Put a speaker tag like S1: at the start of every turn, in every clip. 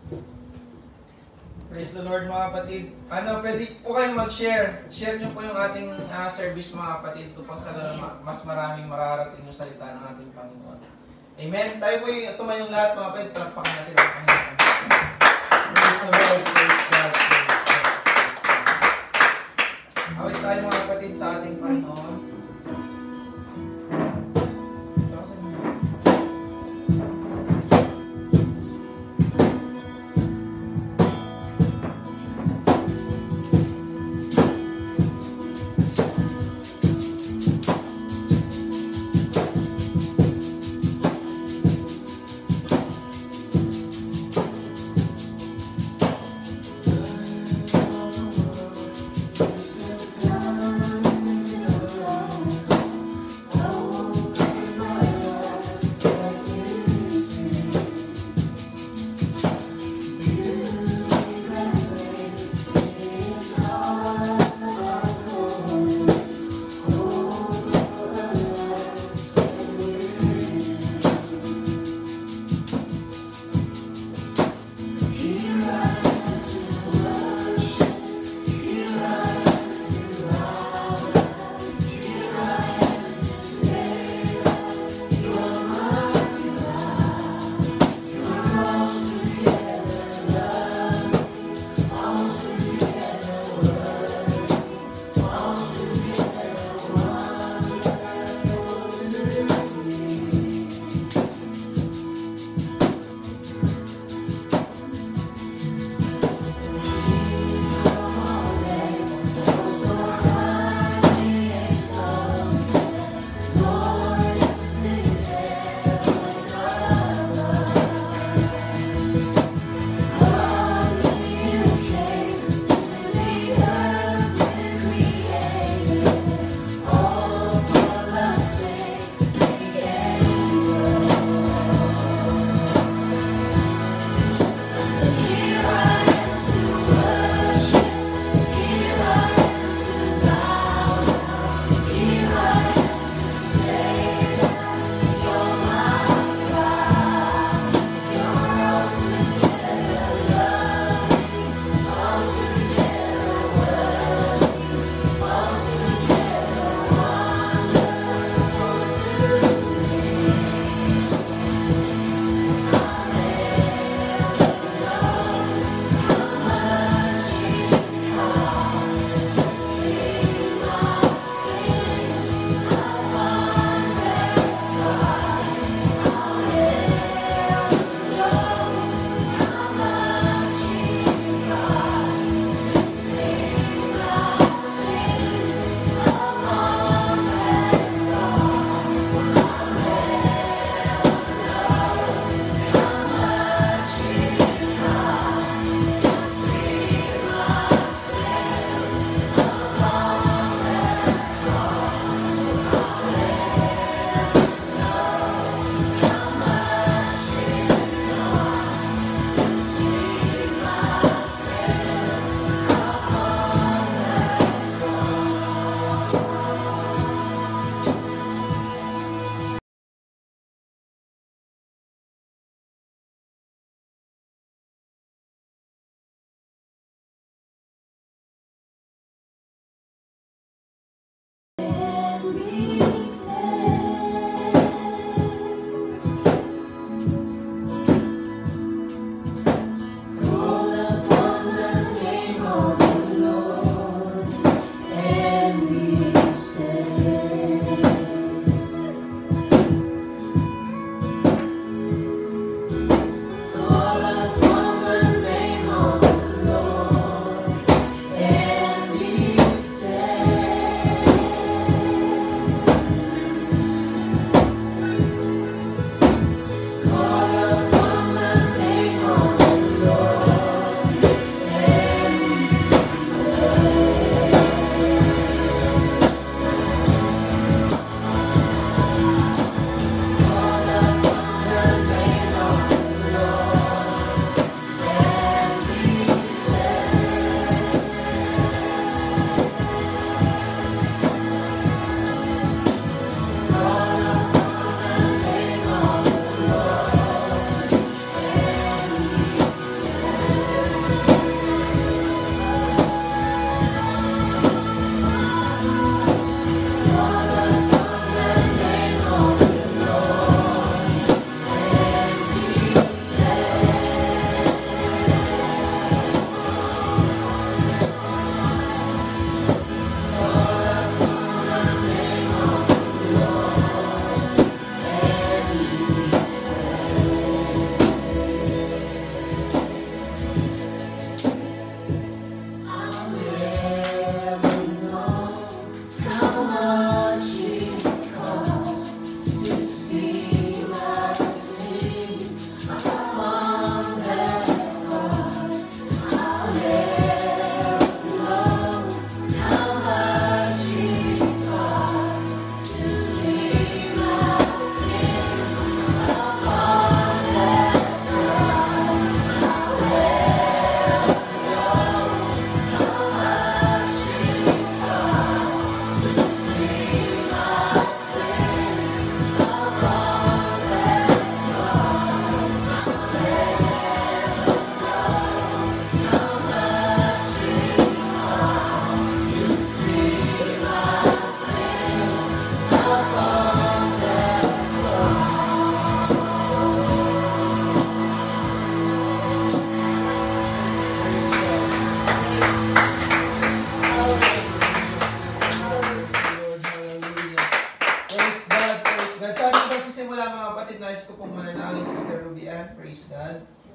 S1: Praise the Lord mga kapatid. Pwede po kayong mag-share. Share nyo po yung ating service mga kapatid. Upang sa ganun, mas maraming mararating yung salita ng ating Panginoon. Amen. Tayo po yung tumayong lahat mga kapatid. Palakpakan natin ang Panginoon. Praise the Lord. Praise God. Awit tayo mga kapatid sa ating Panginoon.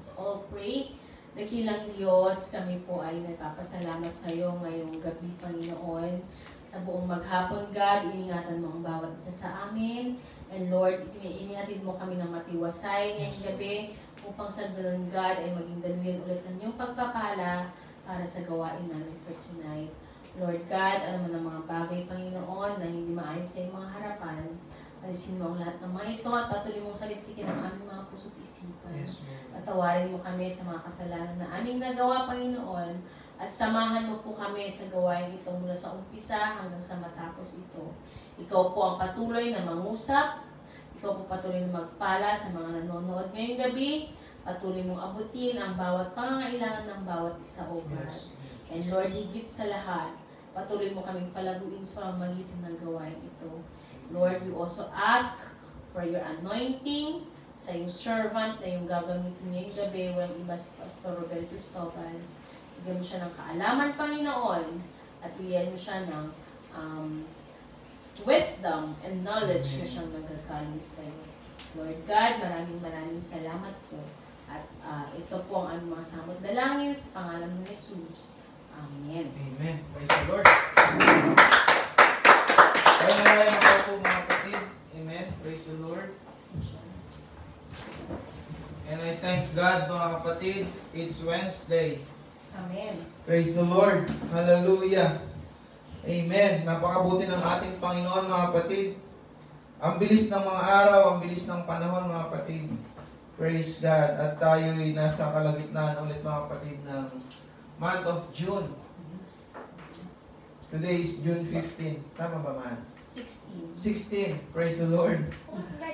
S2: Let's all pray. Dakilang Diyos, kami po ay nagpapasalamat sa iyo ngayong gabi, Panginoon. Sa buong maghapon, God, iingatan mo ang bawat isa sa amin. And Lord, inihatid mo kami ng matiwasay ngayong gabi upang sa ganun, God, ay maging daluyan ulit ng iyong pagpapala para sa gawain namin for tonight. Lord God, alam mo ng mga bagay, Panginoon, na hindi maayos sa iyong mga harapan. Alisin mo ang lahat ng mga ito at patuloy mong salisikin ang aming mga puso't isipan.
S1: Yes,
S2: At tawarin mo kami sa mga kasalanan na aming nagawa, Panginoon, at samahan mo po kami sa gawain ito mula sa umpisa hanggang sa matapos ito. Ikaw po ang patuloy na mangusap, ikaw po patuloy na magpala sa mga nanonood ngayong gabi, patuloy mong abutin ang bawat pangangailangan ng bawat isa, O God.
S1: Yes.
S2: And Lord, higit sa lahat, patuloy mo kaming palaguin sa pamamagitan ng gawain ito. Lord, we also ask for your anointing sa iyong servant na yung gagamitin ngayong gabi, walang iba si Pastor Robel Cristobal. Bigyan mo siya ng kaalaman, Panginoon, at bigyan mo siya ng wisdom and knowledge na siyang nagagaling sa iyo. Lord God, maraming salamat po. At ito po ang aming mga samot dalangin sa pangalan ng Jesus. Amen.
S1: Amen. Praise the Lord. Kaya na tayo po mga kapatid. Amen. Praise the Lord. And I thank God mga kapatid. It's Wednesday.
S2: Amen.
S1: Praise the Lord. Hallelujah. Amen. Napakabuti ng ating Panginoon mga kapatid. Ang bilis ng mga araw, ang bilis ng panahon mga kapatid. Praise God. At tayo'y nasa kalagitnaan ulit mga kapatid ng month of June. Today is June 15. Tama ba man? 16. Praise the Lord.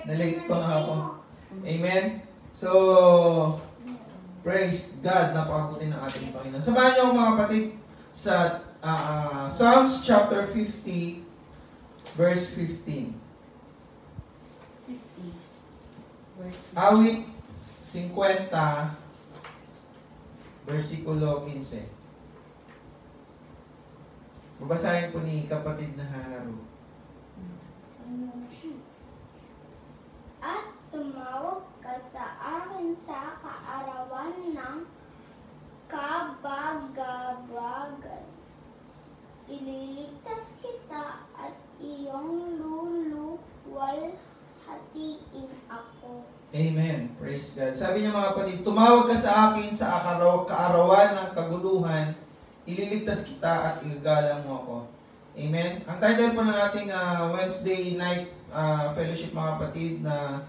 S1: Na-late pa nga ako. Amen. So, praise God. Napakabuti ng ating Panginoon. Samahan niyo ako mga kapatid sa Psalms chapter 50 verse 15. Awit 50 versikulo 15. Babasahin po ni kapatid na Haru.
S3: At tumawag ka sa akin sa kaarawan ng kabagabagan. Ililigtas kita at iyong luluwalhatiin ako.
S1: Amen. Praise God. Sabi niya mga kapatid, tumawag ka sa akin sa kaarawan ng kaguluhan, ililigtas kita at igagalang mo ako. Amen. Ang title po ng ating Wednesday night fellowship mga kapatid na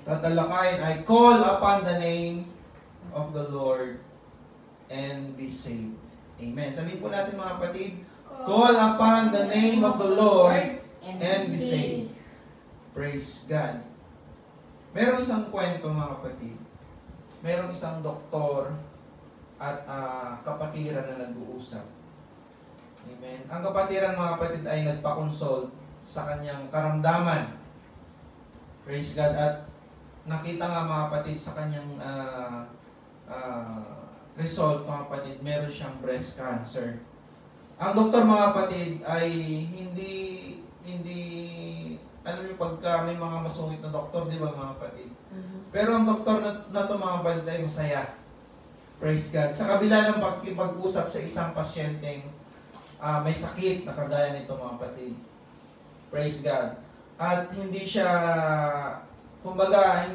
S1: tatalakayin ay Call upon the name of the Lord and be saved. Amen. Sabihin po natin mga kapatid, call upon the name of the Lord and be saved. Praise God. Merong isang kwento mga kapatid. Merong isang doktor at kapatiran na nag-uusap. Amen. Ang kapatiran mga kapatid ay nagpa-consult sa kanyang karamdaman. Praise God. At nakita nga mga kapatid sa kanyang result mga kapatid, meron siyang breast cancer. Ang doktor mga kapatid ay hindi alam niyo pagka may mga masungit na doktor, di ba mga kapatid? Pero ang doktor na ito mga kapatid ay masaya. Praise God. Sa kabila ng pag-usap sa isang pasyenteng may sakit na kagaya nito mga kapatid. Praise God. At hindi siya, kumbaga,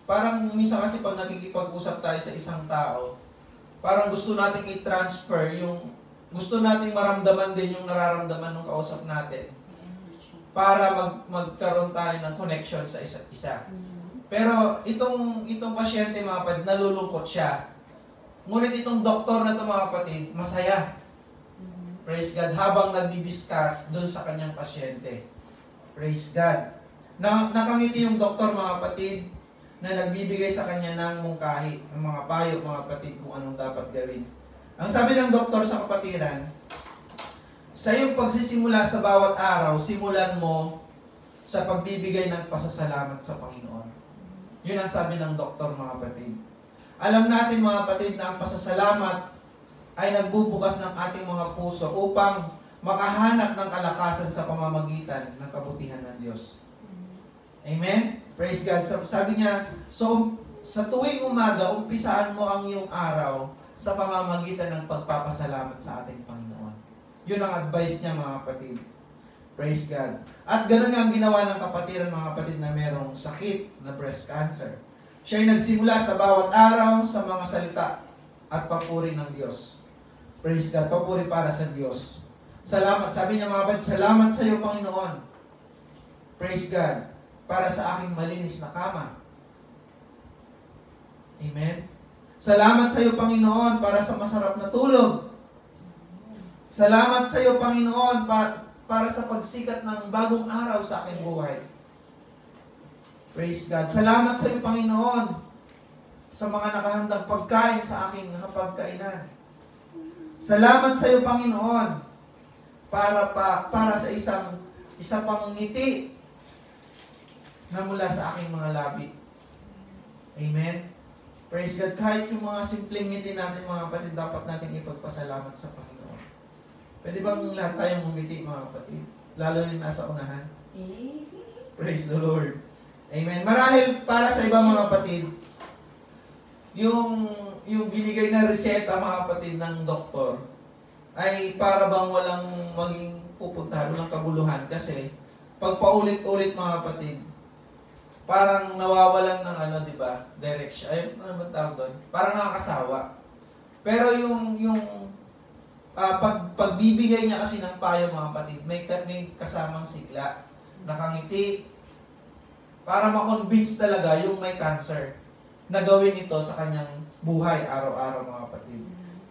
S1: parang minsan kasi pag nakikipag-usap tayo sa isang tao, parang gusto nating i-transfer yung, gusto nating maramdaman din yung nararamdaman ng kausap natin para magkaroon tayo ng connection sa isa't isa. Pero itong pasyente mga kapatid, nalulungkot siya. Ngunit itong doktor na ito mga kapatid, masaya. Praise God. Habang nagdi-discuss doon sa kanyang pasyente. Praise God. Nakangiti yung doktor mga kapatid na nagbibigay sa kanya ng mungkahi, ng mga payo mga kapatid kung anong dapat gawin. Ang sabi ng doktor sa kapatiran, sa iyong pagsisimula sa bawat araw, simulan mo sa pagbibigay ng pasasalamat sa Panginoon. Yun ang sabi ng doktor mga kapatid. Alam natin mga kapatid na ang pasasalamat ay nagbubukas ng ating mga puso upang makahanap ng kalakasan sa pamamagitan ng kabutihan ng Diyos. Amen? Praise God. Sabi niya, so sa tuwing umaga, umpisaan mo ang iyong araw sa pamamagitan ng pagpapasalamat sa ating Panginoon. Yun ang advice niya, mga kapatid. Praise God. At ganoon nga ang ginawa ng kapatiran, mga kapatid, na merong sakit na breast cancer. Siya ay nagsimula sa bawat araw sa mga salita at papuri ng Diyos. Praise God. Papuri para sa Diyos. Salamat. Sabi niya, mga kapatid, salamat sa iyo, Panginoon. Praise God. Para sa aking malinis na kama. Amen. Salamat sa iyo, Panginoon, para sa masarap na tulog. Salamat sa iyo, Panginoon, para sa pagsikat ng bagong araw sa aking buhay. Praise God. Salamat sa iyo, Panginoon, sa mga nakahandang pagkain sa aking hapagkainan. Salamat sa iyo, Panginoon, para sa isa pang ngiti na mula sa aking mga labi. Amen. Praise God. Kahit yung mga simpleng ngiti natin, mga kapatid, dapat natin ipagpasalamat sa Panginoon. Pwede bang lahat tayong ngumiti, mga kapatid? Lalo na nasa unahan. Praise the Lord. Amen. Marahil para sa ibang mga kapatid, yung binigay na reseta, mga kapatid, ng doktor, ay para bang walang maging pupuntahan, walang kabuluhan. Kasi, pag paulit-ulit, mga kapatid, parang nawawalan ng di ba, direction. Ay, ano ba tawag doon? Parang nakakasawa. Pero yung pagbibigay niya kasi ng payo, mga kapatid, may kasamang sigla, nakangiti, para ma-convince talaga yung may cancer na gawin ito sa kanyang buhay araw-araw, mga kapatid.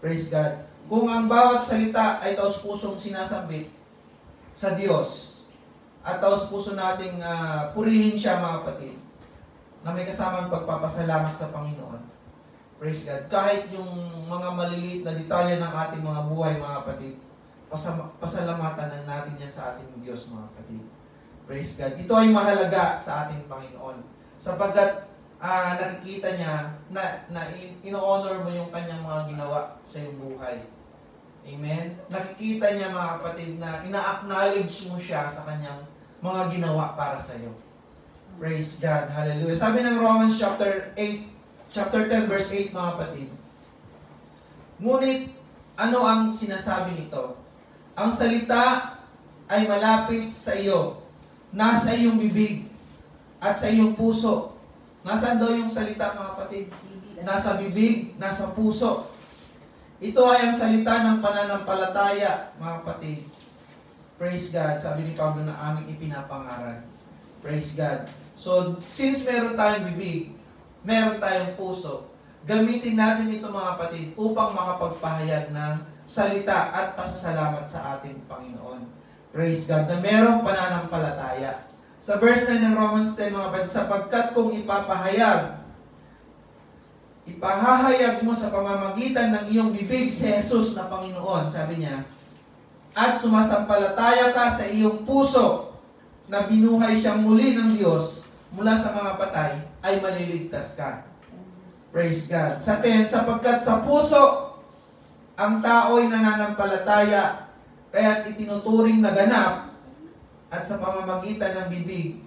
S1: Praise God. Kung ang bawat salita ay taos-pusong sinasambit sa Diyos, at taos-puso nating purihin siya, mga kapatid, na may kasamang pagpapasalamat sa Panginoon. Praise God. Kahit yung mga maliliit na detalye ng ating mga buhay, mga kapatid, pasalamatan natin yan sa ating Diyos, mga kapatid. Praise God. Ito ay mahalaga sa ating Panginoon. Sapagkat nakikita niya na ino-honor mo yung kanyang mga ginawa sa iyong buhay. Amen? Nakikita niya, mga kapatid, na ina-acknowledge mo siya sa kanyang mga ginawa para sa iyo. Praise God. Hallelujah. Sabi ng Romans chapter 10 verse 8, mga kapatid. Ngunit, ano ang sinasabi nito? Ang salita ay malapit sa iyo, nasa iyong bibig, at sa iyong puso. Nasaan daw yung salita, mga kapatid? Nasa bibig, nasa puso. Ito ay ang salita ng pananampalataya, mga kapatid. Praise God. Sabi ni Pablo na aming ipinapangaral. Praise God. So, since meron tayong bibig, meron tayong puso, gamitin natin ito, mga kapatid, upang makapagpahayag ng salita at pasasalamat sa ating Panginoon. Praise God. Na merong pananampalataya. Sa verse 9 ng Romans 10, mga kapatid, sapagkat kung ipahahayag mo sa pamamagitan ng iyong bibig si Jesus na Panginoon, sabi niya, at sumasampalataya ka sa iyong puso na binuhay siyang muli ng Diyos mula sa mga patay, ay maliligtas ka. Praise God. Sa 10, sapagkat sa puso ang tao'y nananampalataya, kaya't itinuturing na ganap, at sa pamamagitan ng bibig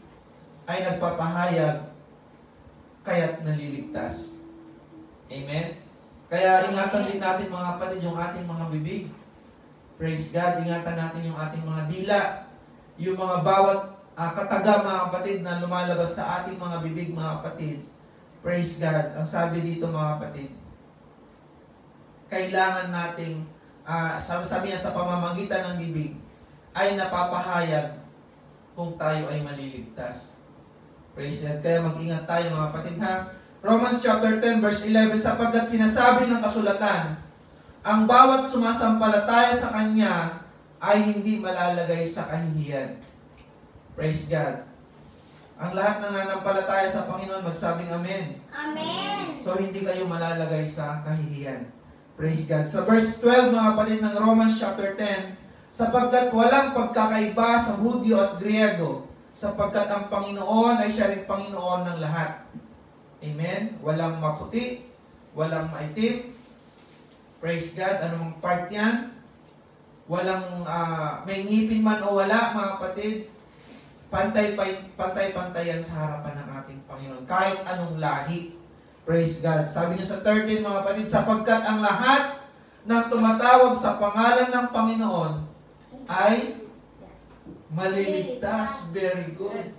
S1: ay nagpapahayag, kaya't naliligtas. Amen? Kaya ingatan din natin, mga kapatid, yung ating mga bibig. Praise God. Ingatan natin yung ating mga dila, yung mga bawat kataga, mga kapatid, na lumalabas sa ating mga bibig, mga kapatid. Praise God. Ang sabi dito, mga kapatid, kailangan nating, sabi niya, sa pamamagitan ng bibig, ay napapahayag kung tayo ay maliligtas. Praise God. Kaya mag-ingat tayo, mga kapatid, ha? Romans chapter 10, verse 11, sapagkat sinasabi ng kasulatan, ang bawat sumasampalataya sa Kanya ay hindi malalagay sa kahihiyan. Praise God. Ang lahat ng nanampalataya sa Panginoon, magsabing Amen.
S3: Amen.
S1: So, hindi kayo malalagay sa kahihiyan. Praise God. Sa verse 12, mga kapatid, ng Romans chapter 10, sapagkat walang pagkakaiba sa Hudyo at Griego, sapagkat ang Panginoon ay siya rin Panginoon ng lahat. Amen? Walang maputi, walang maitim. Praise God. Anong part yan? Walang may ngipin man o wala, mga kapatid. Pantay-pantayan sa harapan ng ating Panginoon. Kahit anong lahi. Praise God. Sabi niya sa 13 mga kapatid, sapagkat ang lahat ng tumatawag sa pangalan ng Panginoon ay maliligtas. Very good.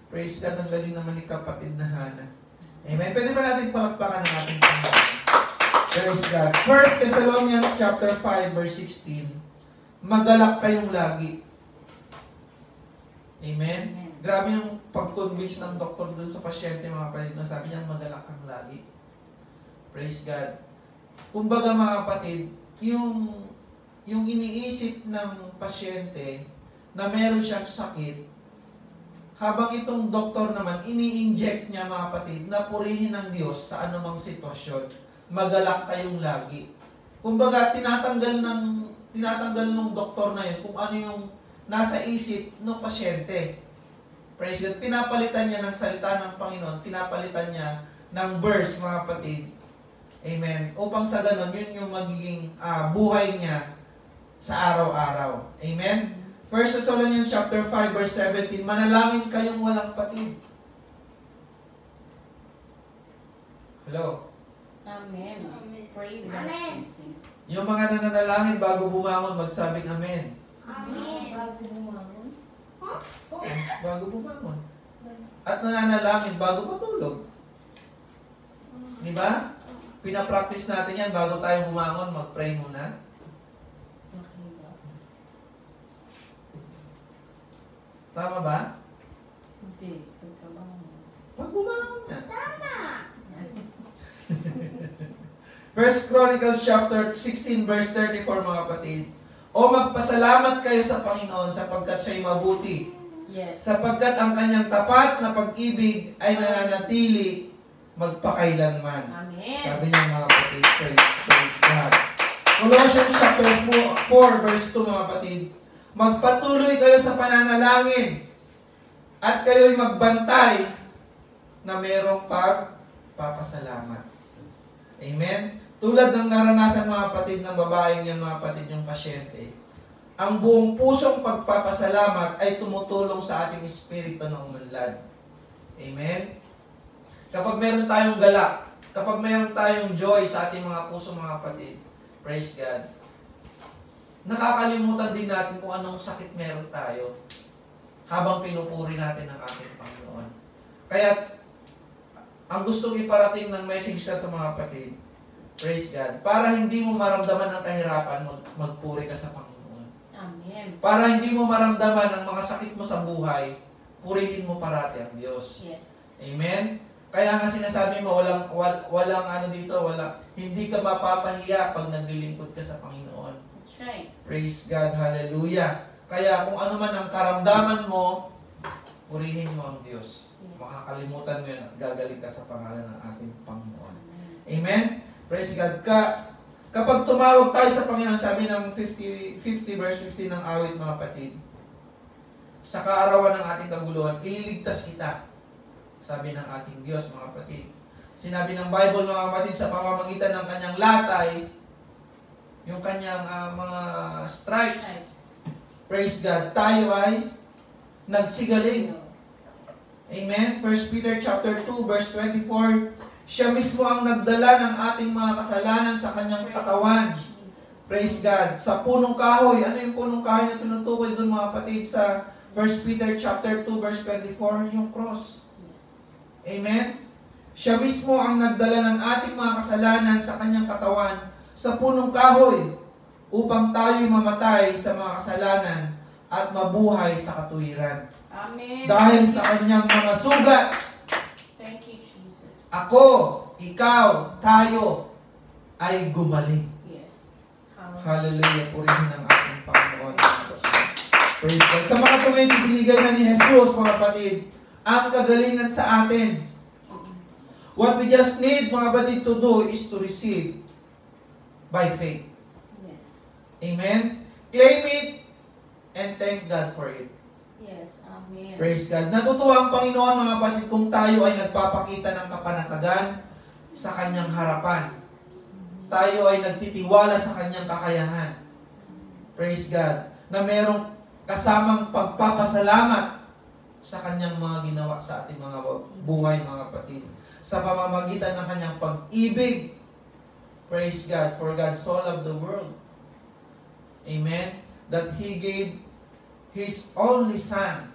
S1: Praise God. Ang galing naman ni kapatid na Hana. Amen. Pwede ba natin palakpakan ng ating Panginoon? Praise God. 1 Thessalonians chapter 5 verse 16. Magalak kayong lagi. Amen. Grabe yung pag-convince ng doktor dun sa pasyente, mga kapatid. Sabi niya, magalak kang lagi. Praise God. Kumbaga mga kapatid, yung iniisip ng pasyente na meron siyang sakit, habang itong doktor naman, ini-inject niya mga kapatid na purihin ng Diyos sa anumang sitwasyon. Magalak kayong lagi. Kumbaga, tinatanggal ng doktor na yun kung ano yung nasa isip ng pasyente. Praise God. Pinapalitan niya ng salita ng Panginoon, pinapalitan niya ng verse, mga kapatid. Amen. Upang sa ganun, yun yung magiging buhay niya sa araw-araw. Amen. 1 Thessalonians chapter 5 verse 17, manalangin kayong walang patid. Hello?
S2: Amen. Pray without ceasing.
S1: Yung mga nananalangin bago bumangon, magsabing amen.
S3: Amen.
S2: Bago bumangon.
S1: Oo, bago bumangon. At nananalangin bago matulog. Di ba? Pinapractice natin yan bago tayo bumangon, mag-pray muna.
S2: Okay ba?
S1: Tama ba?
S2: Hindi. Pagkabangon.
S1: Pag bumangon na.
S3: Tama.
S1: 1 Chronicles chapter 16 verse 34 mga kapatid. O magpasalamat kayo sa Panginoon sapagkat siya'y mabuti.
S2: Yes.
S1: Sapagkat ang kanyang tapat na pag-ibig ay nananatili magpakailanman.
S2: Amen.
S1: Sabi niya mga kapatid, praise God. Colossians chapter 4 verse 2 mga kapatid. Magpatuloy kayo sa pananalangin at kayo'y magbantay na merong pagpapasalamat. Amen? Tulad ng naranasan mga kapatid ng babaeng yan, mga kapatid yung pasyente, ang buong pusong pagpapasalamat ay tumutulong sa ating espiritu na umunlad. Amen? Kapag meron tayong galak, kapag meron tayong joy sa ating mga puso mga kapatid, praise God, nakakalimutan din natin kung anong sakit meron tayo habang pinupuri natin ang ating Panginoon. Kaya, ang gustong iparating ng message na ito mga kapatid, praise God, para hindi mo maramdaman ang kahirapan, magpuri ka sa Panginoon.
S2: Amen.
S1: Para hindi mo maramdaman ang mga sakit mo sa buhay, purihin mo parati ang Diyos.
S2: Yes.
S1: Amen? Kaya nga sinasabi mo, walang ano dito, hindi ka mapapahiya pag naglilingkod ka sa Panginoon.
S2: That's right.
S1: Praise God, hallelujah. Kaya kung ano man ang karamdaman mo, purihin mo ang Diyos.
S2: Yes.
S1: Makakalimutan mo yun at gagaling ka sa pangalan ng ating Panginoon.
S2: Amen.
S1: Amen? Praise God. Kapag tumawag tayo sa Panginoon, sabi ng 50 verse 15 ng awit mga kapatid, sa kaarawan ng ating kaguluhan, ililigtas kita. Sabi ng ating Diyos, mga kapatid. Sinabi ng Bible, mga kapatid, sa pamamagitan ng kanyang latay, yung kanyang mga stripes, praise God, tayo ay nagsigaling. Amen? 1 Peter chapter 2, verse 24, siya mismo ang nagdala ng ating mga kasalanan sa kanyang katawan. Praise God. Sa punong kahoy, ano yung punong kahoy na tinutukoy doon mga kapatid sa 1 Peter chapter 2, verse 24, yung cross. Amen? Siya mismo ang nagdala ng ating mga kasalanan sa kanyang katawan sa punong kahoy upang tayo'y mamatay sa mga kasalanan at mabuhay sa katuwiran.
S2: Amen.
S1: Dahil sa kanyang mga sugat,
S2: Thank you, Jesus.
S1: ako, ikaw, tayo ay gumaling.
S2: Yes.
S1: Hallelujah. Purihin ang ating Panginoon. Praise God. Sa mga tuwing binigay na ni Jesus, mga kapatid, ang kagalingan sa atin. What we just need, mga kapatid, to do is to receive by faith.
S2: Yes.
S1: Amen? Claim it and thank God for it.
S2: Yes. Amen.
S1: Praise God. Natutuwa ang Panginoon, mga kapatid, kung tayo ay nagpapakita ng kapanatagan sa kanyang harapan. Tayo ay nagtitiwala sa kanyang kakayahan. Praise God. Na merong kasamang pagpapasalamat sa kanyang mga ginawa sa ating mga buhay, mga kapatid. sa pamamagitan ng kanyang pag-ibig. Praise God, for God so loved the world. Amen? That He gave His only Son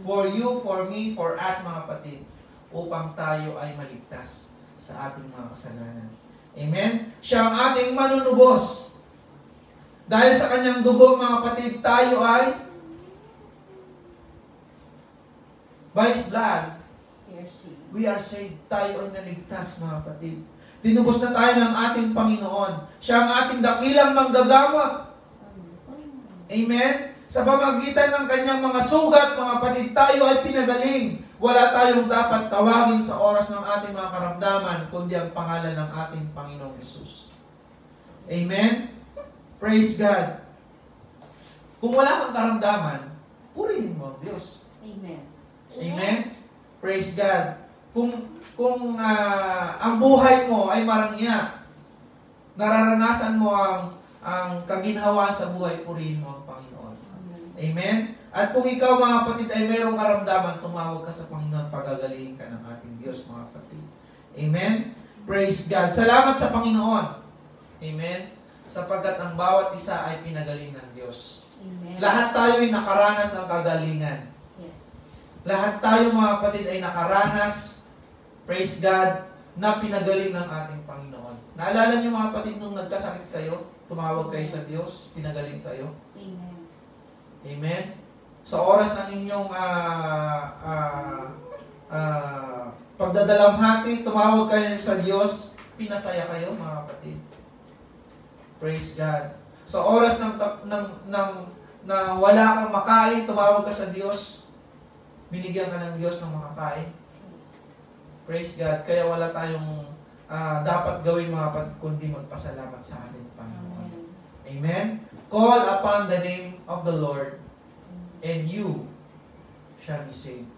S1: for you, for me, for us mga kapatid, upang tayo ay maligtas sa ating mga kasalanan. Amen? Siya ang ating manunubos. Dahil sa kanyang dugo mga kapatid, tayo ay by His blood, we are saved. Tayo ay naligtas mga kapatid. Tinubos na tayo ng ating Panginoon. Siya ang ating dakilang manggagamot. Amen? Sa pamamagitan ng kanyang mga sugat, mga kapatid, tayo ay pinagaling. Wala tayong dapat tawagin sa oras ng ating mga karamdaman, kundi ang pangalan ng ating Panginoong Hesus. Amen? Praise God. Kung wala kang karamdaman, purihin mo ang Diyos.
S2: Amen.
S1: Amen? Praise God. Kung ang buhay mo ay marangya, nararanasan mo ang kaginhawaan sa buhay, purihin mo ang Panginoon. Amen? At kung ikaw mga kapatid ay mayroong karamdaman, tumawag ka sa Panginoon, pagagalingin ka ng ating Diyos mga kapatid. Amen? Praise God. Salamat sa Panginoon. Amen? Sapagkat ang bawat isa ay pinagaling ng Diyos.
S2: Amen.
S1: Lahat tayo ay nakaranas ng kagalingan.
S2: Yes.
S1: Lahat tayo mga kapatid ay nakaranas, praise God, na pinagaling ng ating Panginoon. Naalala niyo mga kapatid nung nagkasakit kayo, tumawag kayo sa Diyos, pinagaling kayo.
S2: Amen.
S1: Amen? Sa oras ng inyong pagdadalamhati, tumawag kayo sa Diyos, pinasaya kayo mga kapatid. Praise God. Sa oras na wala kang makain, tumawag ka sa Diyos, binigyan ka ng Diyos ng makakain. Praise God. Kaya wala tayong dapat gawin mga kapatid, kundi magpasalamat sa ating Panginoon. Amen? Call upon the name of the Lord, and you shall be saved.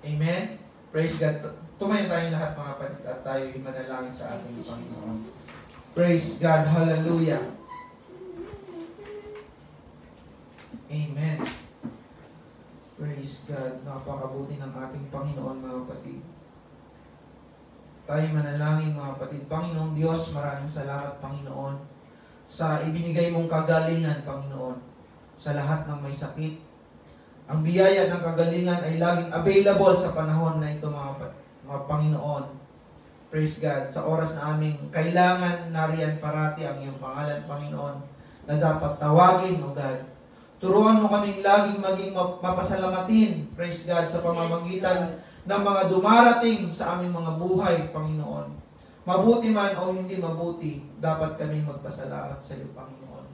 S1: Amen? Praise God. Tumayo tayong lahat mga kapatid at tayo manalangin sa ating Panginoon. Praise God. Hallelujah. Amen. Praise God. Napakabuti ng ating Panginoon mga kapatid. Tayo manalangin mga kapatid. Panginoong Diyos, maraming salamat Panginoon sa ibinigay mong kagalingan Panginoon sa lahat ng may sakit. Ang biyaya ng kagalingan ay laging available sa panahon na ito mga Panginoon. Praise God. Sa oras na aming kailangan, nariyan parati ang iyong pangalan Panginoon na dapat tawagin o God. Turuan mo kaming laging maging mapasalamatin, praise God, sa pamamagitan ng mga dumarating sa aming mga buhay, Panginoon. Mabuti man o hindi mabuti, dapat kami magpasalamat sa iyo, Panginoon.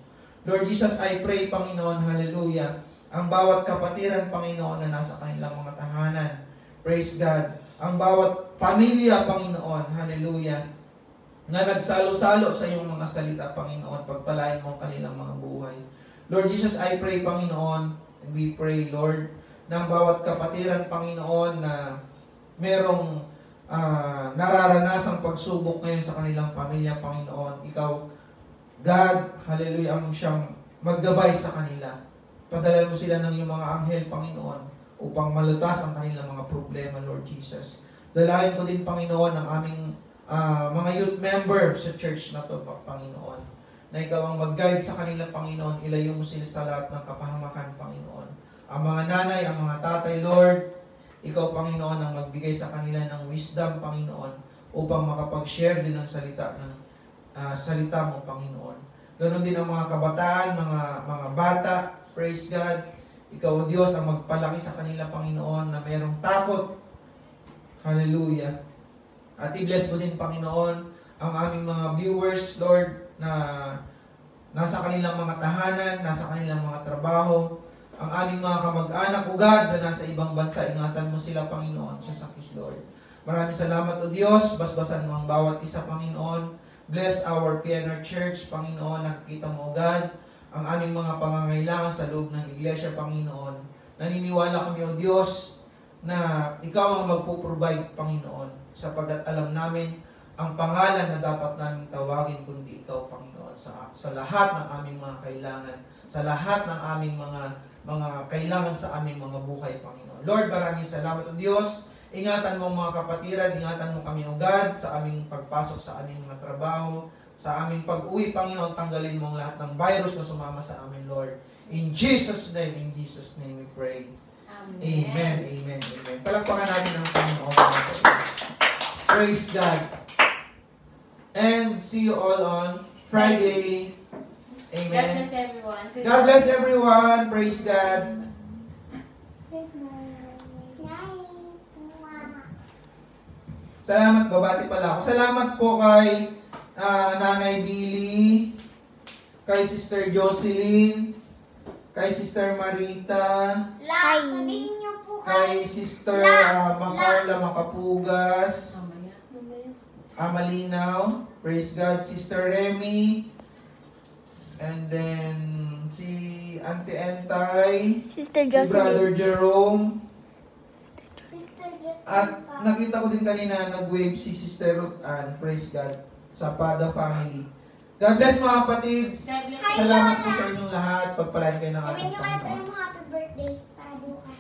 S1: Lord Jesus, I pray, Panginoon, hallelujah, ang bawat kapatiran, Panginoon, na nasa kanilang mga tahanan, praise God, ang bawat pamilya, Panginoon, hallelujah, na nagsalo-salo sa iyong mga salita, Panginoon, pagpalain mo ang kanilang mga buhay. Lord Jesus, I pray, Panginoon, and we pray, Lord, ng bawat kapatiran, Panginoon, na merong nararanasang pagsubok ngayon sa kanilang pamilya, Panginoon. Ikaw, God, hallelujah, ang siyang maggabay sa kanila. Padala mo sila ng iyong mga anghel, Panginoon, upang malutas ang kanilang mga problema, Lord Jesus. Dalahin ko din, Panginoon, ang aming mga youth member sa church na to, Panginoon, na ikaw ang mag-guide sa kanila, Panginoon, ilayo mo sila sa lahat ng kapahamakan, Panginoon. Ang mga nanay, ang mga tatay, Lord, ikaw, Panginoon, ang magbigay sa kanila ng wisdom, Panginoon, upang makapag-share din ng salita mo, Panginoon. Ganon din ang mga kabataan, mga bata, praise God. Ikaw, O Diyos, ang magpalaki sa kanila, Panginoon, na mayroong takot. Hallelujah. At i-bless mo din, Panginoon, ang aming mga viewers, Lord, na nasa kanilang mga tahanan, nasa kanilang mga trabaho, ang aming mga kamag-anak, O God, na nasa ibang bansa, ingatan mo sila, Panginoon, sa sakit, Lord. Maraming salamat, O Diyos, basbasan mo ang bawat isa, Panginoon. Bless our PNR Church, Panginoon, nakikita mo, O God, ang aming mga pangangailangan sa loob ng iglesia, Panginoon. Naniniwala kami, O Diyos, na Ikaw ang magpo-provide, Panginoon, sapagkat alam namin ang pangalan na dapat namin tawagin kundi Ikaw, Panginoon, sa lahat ng aming mga kailangan, sa lahat ng aming mga kailangan sa aming mga buhay, Panginoon. Lord, maraming salamat, O Diyos, Ingatan mo mga kapatiran, ingatan mo kami, O God, sa aming pagpasok sa aming mga trabaho, sa aming pag-uwi, Panginoon, tanggalin mo ang lahat ng virus na sumama sa amin, Lord. In Jesus' name we pray. Amen, amen, amen. Palakpakan natin ang Panginoon. Praise God. And see you all on Friday.
S2: God
S1: Amen.
S2: bless everyone.
S1: God bless everyone. Praise God. Salamat, babati pala ako. Salamat po kay Nanay Billy, kay Sister Jocelyn, kay Sister Marita,
S3: Sabihin niyo po
S1: kay Sister Macarla Macapugas, Malinaw, praise God, Sister Remy, and then si Auntie Entay,
S3: Sister
S1: si Brother Jerome,
S3: Sister Jocelyn.
S1: at nakita ko din kanina nag-wave si Sister Ruth Ann, praise God, sa Pada family. God bless mga kapatid.
S2: God bless.
S1: Salamat po sa inyong lahat. Pagpalain kayo ng
S3: Sabihin
S1: ating
S3: niyo kay
S1: Panginoon.
S3: Primo happy birthday para bukas.